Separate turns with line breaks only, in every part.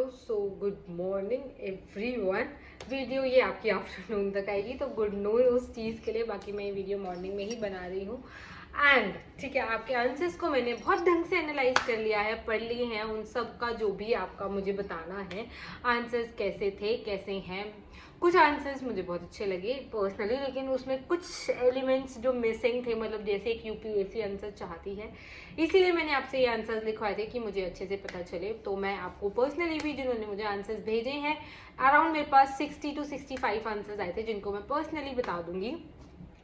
So good morning everyone. Video ये आपकी afternoon तक आएगी, तो गुड नो उस चीज़ के लिए। बाकी मैं ये वीडियो मॉर्निंग में ही बना रही हूँ। एंड ठीक है, आपके आंसर्स को मैंने बहुत ढंग से एनालाइज कर लिया है, पढ़ लिए हैं। उन सब का जो भी आपका मुझे बताना है, आंसर्स कैसे थे, कैसे हैं। कुछ आंसर्स मुझे बहुत अच्छे लगे पर्सनली, लेकिन उसमें कुछ एलिमेंट्स जो मिसिंग थे, मतलब जैसे एक यूपीएससी आंसर चाहती है, इसीलिए मैंने आपसे ये आंसर्स लिखवाए थे कि मुझे अच्छे से पता चले। तो मैं आपको पर्सनली भी, जिन्होंने मुझे आंसर्स भेजे हैं, अराउंड मेरे पास 60 to 65 आंसर्स आए थे, जिनको मैं पर्सनली बता दूंगी।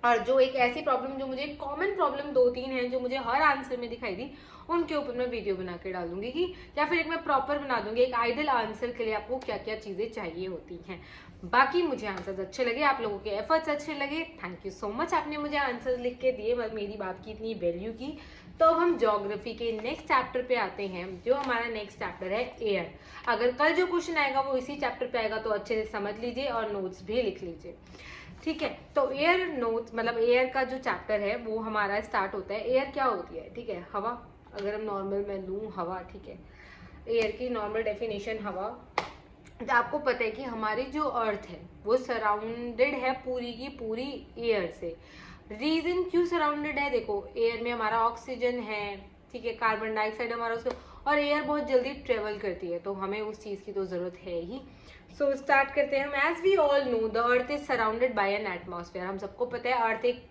और जो एक ऐसी प्रॉब्लम, जो मुझे कॉमन प्रॉब्लम 2-3 हैं जो मुझे हर आंसर में दिखाई दी, उनके ऊपर मैं वीडियो बना के डाल दूंगी कि, या फिर एक मैं प्रॉपर बना दूंगी एक आइडियल आंसर के लिए आपको क्या क्या चीज़ें चाहिए होती हैं। बाकी मुझे आंसर्स अच्छे लगे, आप लोगों के एफर्ट्स अच्छे लगे, थैंक यू सो मच। आपने मुझे आंसर्स लिख के दिए, मेरी बात की इतनी वैल्यू की। तो अब हम ज्योग्राफी के नेक्स्ट चैप्टर पे आते हैं। जो हमारा नेक्स्ट चैप्टर है एयर। अगर कल जो क्वेश्चन आएगा वो इसी चैप्टर पे आएगा, तो अच्छे से समझ लीजिए और नोट्स भी लिख लीजिए, ठीक है। तो एयर नोट्स, मतलब एयर का जो चैप्टर है वो हमारा स्टार्ट होता है। एयर क्या होती है, ठीक है, हवा। अगर हम नॉर्मल में लूँ हवा, ठीक है, एयर की नॉर्मल डेफिनेशन हवा। तो आपको पता है कि हमारी जो अर्थ है वो सराउंडेड है पूरी की पूरी एयर से। रीजन क्यों सराउंडेड है, देखो एयर में हमारा ऑक्सीजन है, ठीक है, कार्बन डाइऑक्साइड हमारा उसको, और एयर बहुत जल्दी ट्रेवल करती है, तो हमें उस चीज़ की तो ज़रूरत है ही। सो स्टार्ट करते हैं हम। As we all know the earth is surrounded by an atmosphere. हम सबको पता है अर्थ एक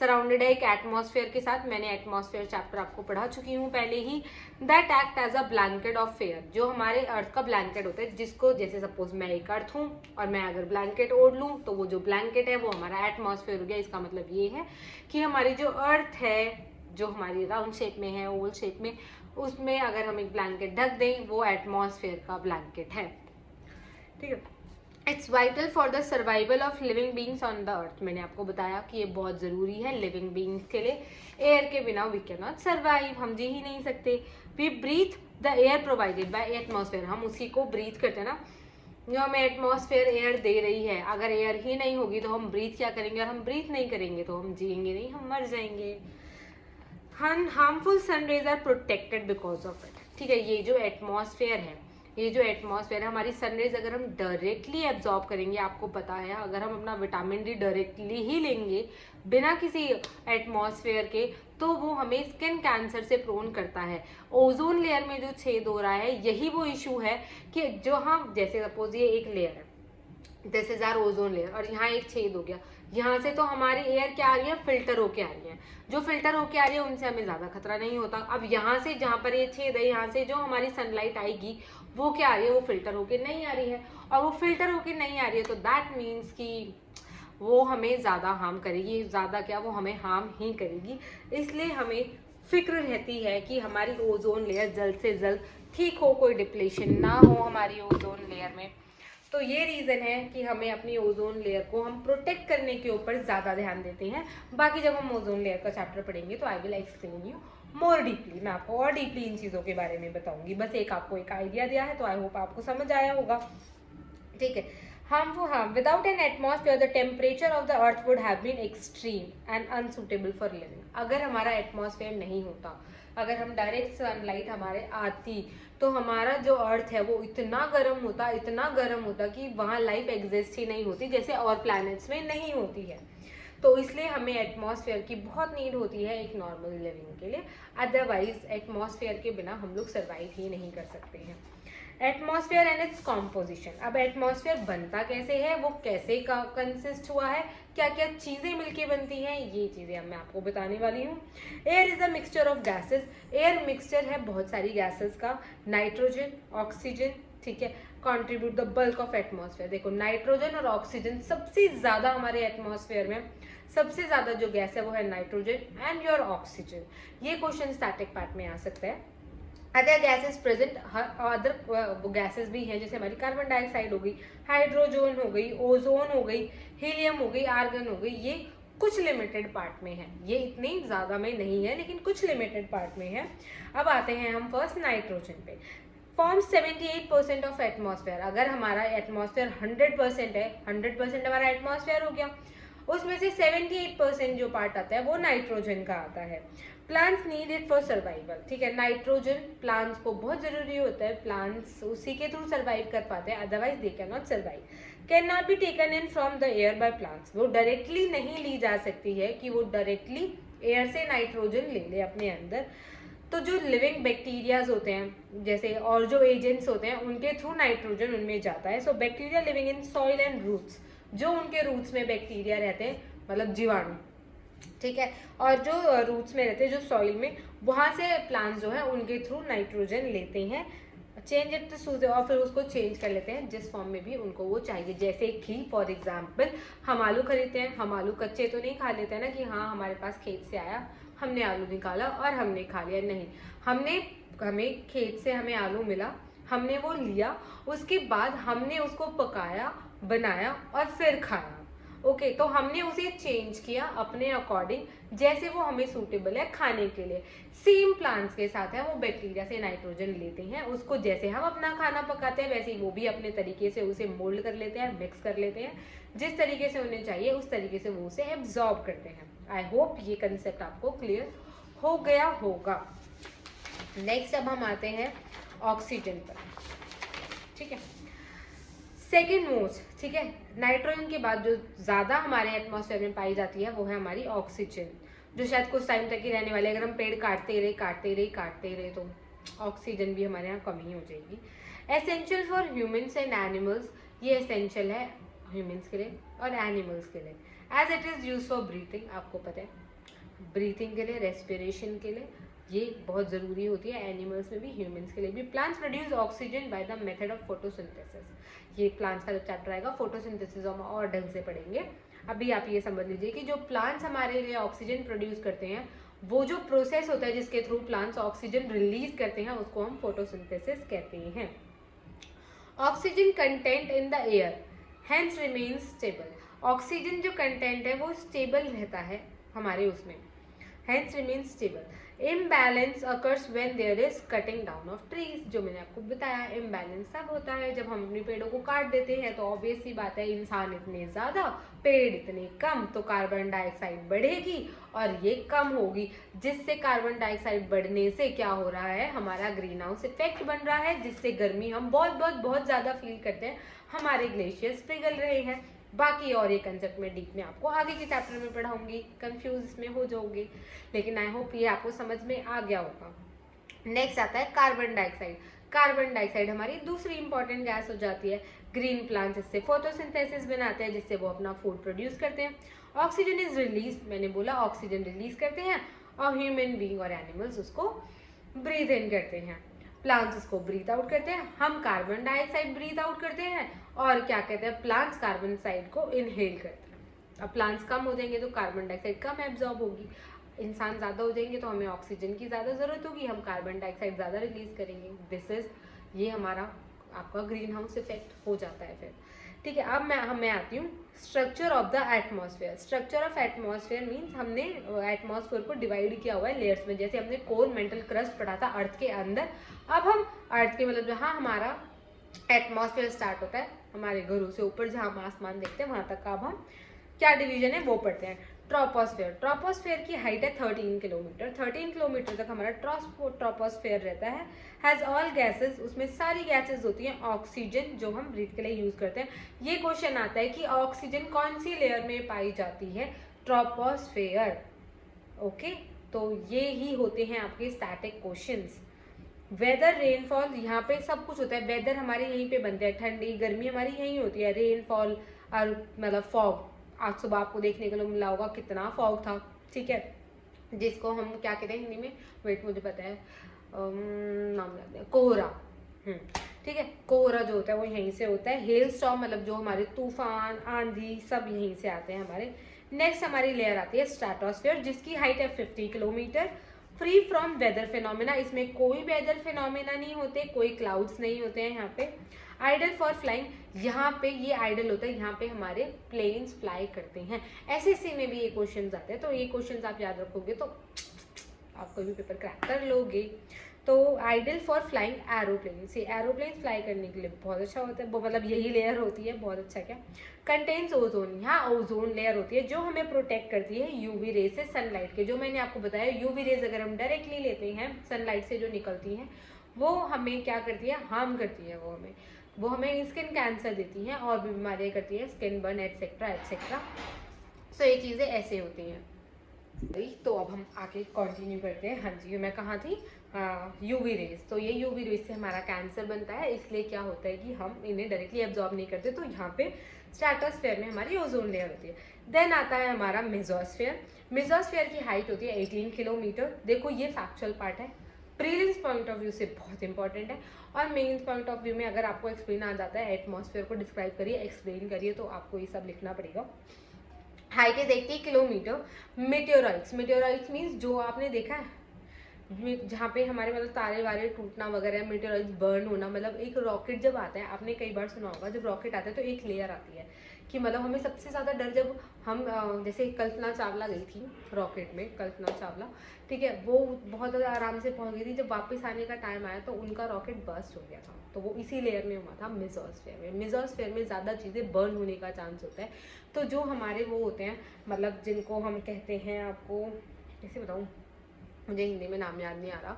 सराउंडेड है एक एटमॉस्फेयर के साथ। मैंने एटमॉस्फेयर चैप्टर आपको पढ़ा चुकी हूँ पहले ही। That act as a blanket of air, जो हमारे अर्थ का ब्लैंकेट होता है, जिसको, जैसे सपोज मैं एक अर्थ हूँ और मैं अगर ब्लैंकेट ओढ़ लूँ, तो वो जो ब्लैंकेट है वो हमारा एटमॉस्फेयर हो गया। इसका मतलब ये है कि हमारी जो अर्थ है, जो हमारी राउंड शेप में है, ओवल शेप में, उसमें अगर हम एक ब्लैंकेट ढक दें, वो एटमॉस्फेयर का ब्लैंकेट है, ठीक है। It's vital for the survival of living beings on the earth. मैंने आपको बताया कि ये बहुत ज़रूरी है लिविंग बींग्स के लिए। एयर के बिना वी कैन नॉट सर्वाइव, हम जी ही नहीं सकते। We breathe the air provided by atmosphere, हम उसी को ब्रीथ करते हैं ना, जो हमें एटमॉस्फेयर एयर दे रही है। अगर एयर ही नहीं होगी तो हम ब्रीथ क्या करेंगे, और हम ब्रीथ नहीं करेंगे तो हम जिएंगे नहीं, हम मर जाएंगे। Harmful sun rays are protected because of it, ठीक है। ये जो एटमॉस्फेयर है, ये जो एटमॉस्फेयर है, हमारी सनरेज अगर हम डायरेक्टली एब्जॉर्ब करेंगे, आपको पता है अगर हम अपना विटामिन डी डायरेक्टली ही लेंगे बिना किसी एटमॉस्फेयर के, तो वो हमें स्किन कैंसर से प्रोन करता है। ओजोन लेयर में जो छेद हो रहा है, यही वो इशू है कि जो हम, जैसे सपोज ये एक लेयर है, this is our ozone layer, और यहाँ एक छेद हो गया, यहाँ से तो हमारी एयर क्या आ रही है, फिल्टर होके आ रही है। जो फिल्टर होके आ रही है उनसे हमें ज्यादा खतरा नहीं होता। अब यहाँ से, जहाँ पर ये छेद है, यहाँ से जो हमारी सनलाइट आएगी वो क्या आ रही है, वो फिल्टर होके नहीं आ रही है। और वो फिल्टर होके नहीं आ रही है, तो दैट मीन्स कि वो हमें ज़्यादा हार्म करेगी। ज़्यादा क्या, वो हमें हार्म ही करेगी। इसलिए हमें फिक्र रहती है कि हमारी ओजोन लेयर जल्द से जल्द ठीक हो, कोई डिप्लेशन ना हो हमारी ओजोन लेयर में। तो ये रीज़न है कि हमें अपनी ओजोन लेयर को हम प्रोटेक्ट करने के ऊपर ज़्यादा ध्यान देते हैं। बाकी जब हम ओजोन लेयर का चैप्टर पढ़ेंगे तो I will explain you more deeply. मैं आपको और डीपली इन चीज़ों के बारे में बताऊंगी। बस एक आपको एक आइडिया दिया है, तो आई होप आपको समझ आया होगा, ठीक है। harm without an atmosphere the temperature of the earth would have been extreme and unsuitable for living। अगर हमारा एटमॉस्फेयर नहीं होता, अगर हम डायरेक्ट सनलाइट हमारे आती, तो हमारा जो अर्थ है वो इतना गर्म होता, इतना गर्म होता कि वहाँ लाइफ एग्जिस्ट ही नहीं होती, जैसे और प्लैनेट्स में नहीं होती है। तो इसलिए हमें एटमॉस्फेयर की बहुत नीड होती है एक नॉर्मल लिविंग के लिए। अदरवाइज एटमॉस्फेयर के बिना हम लोग सर्वाइव ही नहीं कर सकते हैं। Atmosphere and its composition. अब एटमॉस्फेयर बनता कैसे है, वो कैसे कंसिस्ट हुआ है, क्या क्या चीज़ें मिलके बनती हैं, ये चीज़ें मैं आपको बताने वाली हूँ। Air is a mixture of gases. Air mixture है बहुत सारी गैसेस का। नाइट्रोजन, ऑक्सीजन, ठीक है, contribute the bulk of atmosphere. देखो नाइट्रोजन और ऑक्सीजन सबसे ज़्यादा हमारे एटमॉस्फेयर में, सबसे ज़्यादा जो गैस है वो है नाइट्रोजन एंड योर ऑक्सीजन। ये क्वेश्चन स्टैटिक पार्ट में आ सकता है। Other gases present, other gases भी हैं, जैसे हमारी कार्बन डाइऑक्साइड हो गई, हाइड्रोजन हो गई, ओजोन हो गई, हीलियम हो गई, आर्गन हो गई। ये कुछ लिमिटेड पार्ट में है, ये इतनी ज़्यादा में नहीं है, लेकिन कुछ लिमिटेड पार्ट में है। अब आते हैं हम फर्स्ट नाइट्रोजन पे। Forms 78% of atmosphere. अगर हमारा एटमॉस्फेयर 100% है, 100% हमारा एटमॉस्फेयर हो गया, उसमें से 78% जो पार्ट आता है वो नाइट्रोजन का आता है। Plants need it for survival, ठीक है। नाइट्रोजन प्लांट्स को बहुत जरूरी होता है, प्लांट्स उसी के थ्रू सर्वाइव कर पाते हैं, otherwise they can not survive. Can not be taken in from the air by plants, वो डायरेक्टली नहीं ली जा सकती है कि वो डायरेक्टली एयर से नाइट्रोजन ले ले अपने अंदर। तो जो लिविंग बैक्टीरियाज होते हैं जैसे और जो एजेंट्स होते हैं उनके थ्रू नाइट्रोजन उनमें जाता है। So bacteria living in soil and roots, जो उनके रूट्स में बैक्टीरिया रहते हैं मतलब जीवाणु, ठीक है, और जो रूट्स में रहते हैं जो सॉइल में, वहां से प्लांट्स जो है उनके थ्रू नाइट्रोजन लेते हैं, चेंज इट टू और फिर उसको चेंज कर लेते हैं जिस फॉर्म में भी उनको वो चाहिए। जैसे घी, फॉर एग्जाम्पल हम आलू खरीदते हैं, हम आलू कच्चे तो नहीं खा लेते हैं ना कि हाँ हमारे पास खेत से आया, हमने आलू निकाला और हमने खा लिया, नहीं, हमें खेत से हमें आलू मिला, हमने वो लिया, उसके बाद हमने उसको पकाया, बनाया और फिर खाया। ओके, तो हमने उसे चेंज किया अपने अकॉर्डिंग जैसे वो हमें सूटेबल है खाने के लिए। सेम प्लांट्स के साथ है, वो बैक्टीरिया से नाइट्रोजन लेते हैं, उसको जैसे हम अपना खाना पकाते हैं वैसे ही वो भी अपने तरीके से उसे मोल्ड कर लेते हैं, मिक्स कर लेते हैं, जिस तरीके से उन्हें चाहिए उस तरीके से वो उसे एब्जॉर्ब करते हैं। आई होप ये कंसेप्ट आपको क्लियर हो गया होगा। नेक्स्ट अब हम आते हैं ऑक्सीजन पर, ठीक है, सेकेंड मोस्ट, ठीक है। नाइट्रोजन के बाद जो ज़्यादा हमारे एटमॉस्फेयर में पाई जाती है वो है हमारी ऑक्सीजन, जो शायद कुछ टाइम तक ही रहने वाले। अगर हम पेड़ काटते रहे तो ऑक्सीजन भी हमारे यहाँ कमी हो जाएगी। Essential for humans and animals, ये एसेंशियल है ह्यूमन्स के लिए और एनिमल्स के लिए, as it is use for breathing. आपको पता है ब्रीथिंग के लिए, रेस्पिरेशन के लिए ये बहुत ज़रूरी होती है, एनिमल्स में भी ह्यूमन्स के लिए भी। Plants produce oxygen by the method of photosynthesis, ये प्लांट्स का जो चैप्टर आएगा फोटोसिंथेसिस हम और ढंग से पढ़ेंगे। अभी आप ये समझ लीजिए कि जो प्लांट्स हमारे लिए ऑक्सीजन प्रोड्यूस करते हैं, वो जो प्रोसेस होता है जिसके थ्रू प्लांट्स ऑक्सीजन रिलीज करते हैं उसको हम फोटोसिंथेसिस कहते हैं। Oxygen content in the air hence remains stable, oxygen जो कंटेंट है वो स्टेबल रहता है हमारे उसमें, hence remains stable. Imbalance occurs when there is cutting down of trees, जो मैंने आपको बताया इम्बैलेंस तब होता है जब हम अपने पेड़ों को काट देते हैं। तो ऑब्वियस सी बात है, इंसान इतने ज़्यादा, पेड़ इतने कम, तो कार्बन डाइऑक्साइड बढ़ेगी और ये कम होगी, जिससे कार्बन डाइऑक्साइड बढ़ने से क्या हो रहा है, हमारा ग्रीन हाउस इफेक्ट बन रहा है, जिससे गर्मी हम बहुत ज़्यादा फील करते हैं, हमारे ग्लेशियर्स पिघल रहे हैं। बाकी और ये कंसेप्ट में डीप में आपको आगे के चैप्टर में पढ़ाऊंगी, कंफ्यूज इसमें हो जाओगे, लेकिन आई होप ये आपको समझ में आ गया होगा। नेक्स्ट आता है कार्बन डाइऑक्साइड। कार्बन डाइऑक्साइड हमारी दूसरी इंपॉर्टेंट गैस हो जाती है। ग्रीन प्लांट्स इससे फोटोसिंथेसिस बनाते हैं जिससे वो अपना फूड प्रोड्यूस करते हैं। ऑक्सीजन इज रिलीज, मैंने बोला ऑक्सीजन रिलीज करते हैं और ह्यूमन बीइंग और एनिमल्स उसको ब्रीथ इन करते हैं। प्लांट्स उसको ब्रीथ आउट करते हैं, हम कार्बन डाइऑक्साइड ब्रीथ आउट करते हैं, और क्या कहते हैं, प्लांट्स कार्बन डाइऑक्साइड को इनहेल करते हैं। अब प्लांट्स कम हो जाएंगे तो कार्बन डाइऑक्साइड कम एब्जॉर्ब होगी, इंसान ज़्यादा हो जाएंगे तो हमें ऑक्सीजन की ज़्यादा ज़रूरत होगी, हम कार्बन डाइऑक्साइड ज़्यादा रिलीज करेंगे। दिस इज, ये हमारा आपका ग्रीन हाउस इफेक्ट हो जाता है फिर, ठीक है। अब मैं आती हूँ structure of the atmosphere. Structure of atmosphere means हमने एटमॉस्फेयर को डिवाइड किया हुआ है लेयर्स में। जैसे हमने कोर मेंटल क्रस्ट पढ़ा था अर्थ के अंदर, अब हम अर्थ के मतलब जहाँ हमारा एटमॉस्फेयर स्टार्ट होता है, हमारे घरों से ऊपर जहाँ हम आसमान देखते हैं वहाँ तक का अब हम क्या डिवीजन है वो पढ़ते हैं। ट्रोपोस्फेयर, ट्रोपोस्फेयर की हाइट है 13 किलोमीटर। 13 किलोमीटर तक हमारा ट्रोपोस्फेयर रहता है। हैज़ ऑल गैसेस, उसमें सारी गैसेस होती हैं। ऑक्सीजन जो हम ब्रीथ के लिए यूज करते हैं। ये क्वेश्चन आता है कि ऑक्सीजन कौन सी लेयर में पाई जाती है, ट्रोपोस्फेयर। ओके, तो ये ही होते हैं आपके स्टैटिक क्वेश्चंस। वेदर, रेनफॉल, यहाँ पे सब कुछ होता है। वेदर हमारे यहीं पे बनते हैं, ठंडी गर्मी हमारी यहीं होती है। रेनफॉल और मतलब फॉग, आज सुबह आपको देखने को मिला होगा कितना फॉग था, ठीक है, जिसको हम क्या कहते हैं हिंदी में, वेट मुझे पता है, नाम याद है, कोहरा, ठीक है। कोहरा जो होता है वो यहीं से होता है। हेल स्टॉर्म मतलब जो हमारे तूफान, आंधी, सब यहीं से आते हैं हमारे। नेक्स्ट हमारी लेयर आती है स्ट्रेटोस्फेयर, जिसकी हाइट है 50 kilometre. Free from weather phenomena, इसमें कोई वेदर फिनोमिना नहीं होते, कोई क्लाउड्स नहीं होते हैं यहाँ पे। आइडल फॉर फ्लाइंग, यहाँ पे ये आइडल होता है, यहाँ पे हमारे प्लेन्स फ्लाई करते हैं। एसएससी में भी ये क्वेश्चंस आते हैं, तो ये क्वेश्चंस आप याद रखोगे तो आप कोई भी पेपर क्रैक कर लोगे। तो आइडियल फॉर फ्लाइंग एरोप्लेन, से एरोप्लेन फ्लाई करने के लिए बहुत अच्छा होता है, मतलब यही लेयर होती है, बहुत अच्छा। क्या कंटेन्स ओजोन, यहाँ ओजोन लेयर होती है जो हमें प्रोटेक्ट करती है यूवी रेज से, सनलाइट के। जो मैंने आपको बताया यूवी रेज अगर हम डायरेक्टली लेते हैं सनलाइट से जो निकलती हैं वो हमें क्या करती है, हार्म करती है। वो हमें स्किन कैंसर देती हैं और भी बीमारियाँ करती हैं, स्किन बर्न एटसेट्रा एटसेट्रा। सो ये चीज़ें ऐसे होती हैं। तो अब हम आगे कंटिन्यू करते हैं। हाँ जी, मैं कहाँ थी, यूवी रेज। तो ये यूवी रेज से हमारा कैंसर बनता है, इसलिए क्या होता है कि हम इन्हें डायरेक्टली एब्जॉर्ब नहीं करते, तो यहाँ पे स्ट्रेटोस्फेयर में हमारी ओजोन लेयर होती है। देन आता है हमारा मेसोस्फेयर। मेसोस्फेयर की हाइट होती है 18 किलोमीटर। देखो ये फैक्चुअल पार्ट है, प्रीलिम्स पॉइंट ऑफ व्यू से बहुत इंपॉर्टेंट है, और मेन्स पॉइंट ऑफ व्यू में अगर आपको एक्सप्लेन आ जाता है एटमॉस्फेयर को डिस्क्राइब करिए, एक्सप्लेन करिए, तो आपको ये सब लिखना पड़ेगा। Height is 80 kilometre. Meteorites, meteorites means जो आपने देखा है जहाँ पे हमारे मतलब तारे वारे टूटना वगैरह, मेटेओराइट्स बर्न होना, मतलब एक रॉकेट जब आता है, आपने कई बार सुना होगा जब रॉकेट आता है तो एक लेयर आती है कि मतलब हमें सबसे ज़्यादा डर जब हम जैसे कल्पना चावला गई थी रॉकेट में, कल्पना चावला, ठीक है, वो बहुत ज़्यादा आराम से पहुंच गई थी, जब वापस आने का टाइम आया तो उनका रॉकेट बर्स्ट हो गया था, तो वो इसी लेयर में हुआ था, मेसोस्फेयर में। मेसोस्फेयर में ज़्यादा चीज़ें बर्न होने का चांस होता है। तो जो हमारे वो होते हैं, मतलब जिनको हम कहते हैं, आपको कैसे बताऊँ, मुझे हिंदी में नाम याद नहीं आ रहा,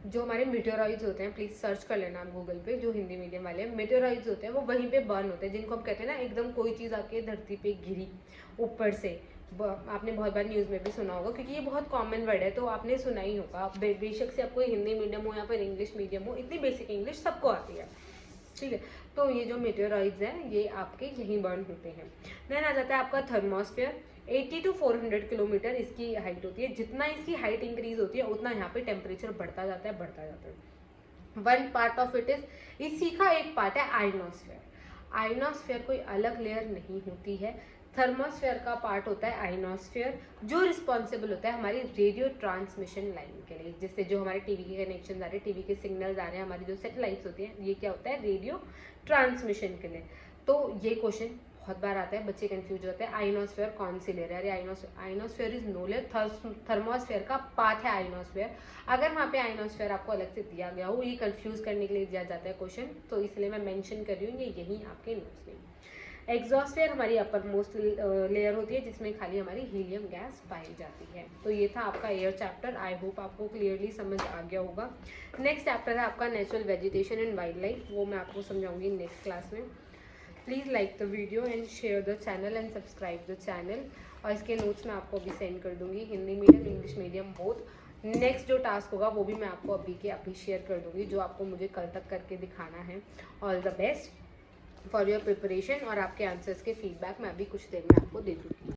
जो हमारे मेटेओराइड्स होते हैं, प्लीज़ सर्च कर लेना आप गूगल पे, जो हिंदी मीडियम वाले हैं, मेटेओराइड्स होते हैं वो वहीं पे बर्न होते हैं, जिनको हम कहते हैं ना एकदम कोई चीज़ आके धरती पे गिरी ऊपर से। आपने बहुत बार न्यूज़ में भी सुना होगा, क्योंकि ये बहुत कॉमन वर्ड है, तो आपने सुना ही होगा। बेशक से आपको हिंदी मीडियम हो या फिर इंग्लिश मीडियम हो, इतनी बेसिक इंग्लिश सबको आती है, ठीक है। तो ये जो मेटेओराइड्स हैं ये आपके यहीं बर्न होते हैं। देन आ जाता है आपका थर्मोस्फेयर। 80 to 400 किलोमीटर इसकी हाइट होती है। जितना इसकी हाइट इंक्रीज होती है उतना यहाँ पे टेम्परेचर बढ़ता जाता है, बढ़ता जाता है। One part of it is, इसी का एक पार्ट है आइनोस्फेयर। आइनोस्फेयर कोई अलग लेयर नहीं होती है, थर्मोस्फेयर का पार्ट होता है आइनोस्फेयर, जो रिस्पॉन्सिबल होता है हमारी रेडियो ट्रांसमिशन लाइन के लिए, जिससे जो हमारे टीवी के कनेक्शन आ रहे हैं, टीवी के सिग्नल्स आ रहे हैं, हमारी जो सैटेलाइट्स होती हैं, ये क्या होता है, रेडियो ट्रांसमिशन के लिए। तो ये क्वेश्चन बहुत बार आता है, बच्चे कंफ्यूज होते हैं, आइनोस्फेयर कौन सी लेयर है, अरे ionosphere is no layer, thermosphere का पार्ट है आइनोस्फेयर। अगर वहाँ पे आइनोस्फेयर आपको अलग से दिया गया हो, ये कंफ्यूज करने के लिए दिया जाता है क्वेश्चन, तो इसलिए मैं मेंशन कर रही हूँ, ये यहीं आपके नोट्स में। एग्जॉस्फेयर हमारी अपर मोस्ट लेयर होती है, जिसमें खाली हमारी हीलियम गैस पाई जाती है। तो ये था आपका एयर चैप्टर, आई होप आपको क्लियरली समझ आ गया होगा। नेक्स्ट चैप्टर है आपका natural vegetation and wild life, वो मैं आपको समझाऊंगी नेक्स्ट क्लास में। Please like the video and share the channel and subscribe the channel, और इसके नोट्स मैं आपको अभी सेंड कर दूंगी, Hindi medium English medium both. Next जो टास्क होगा वो भी मैं आपको अभी के अभी शेयर कर दूंगी, जो आपको मुझे कल तक करके दिखाना है। All the best for your preparation, और आपके आंसर्स के फीडबैक मैं अभी कुछ देर में आपको दे दूँगी।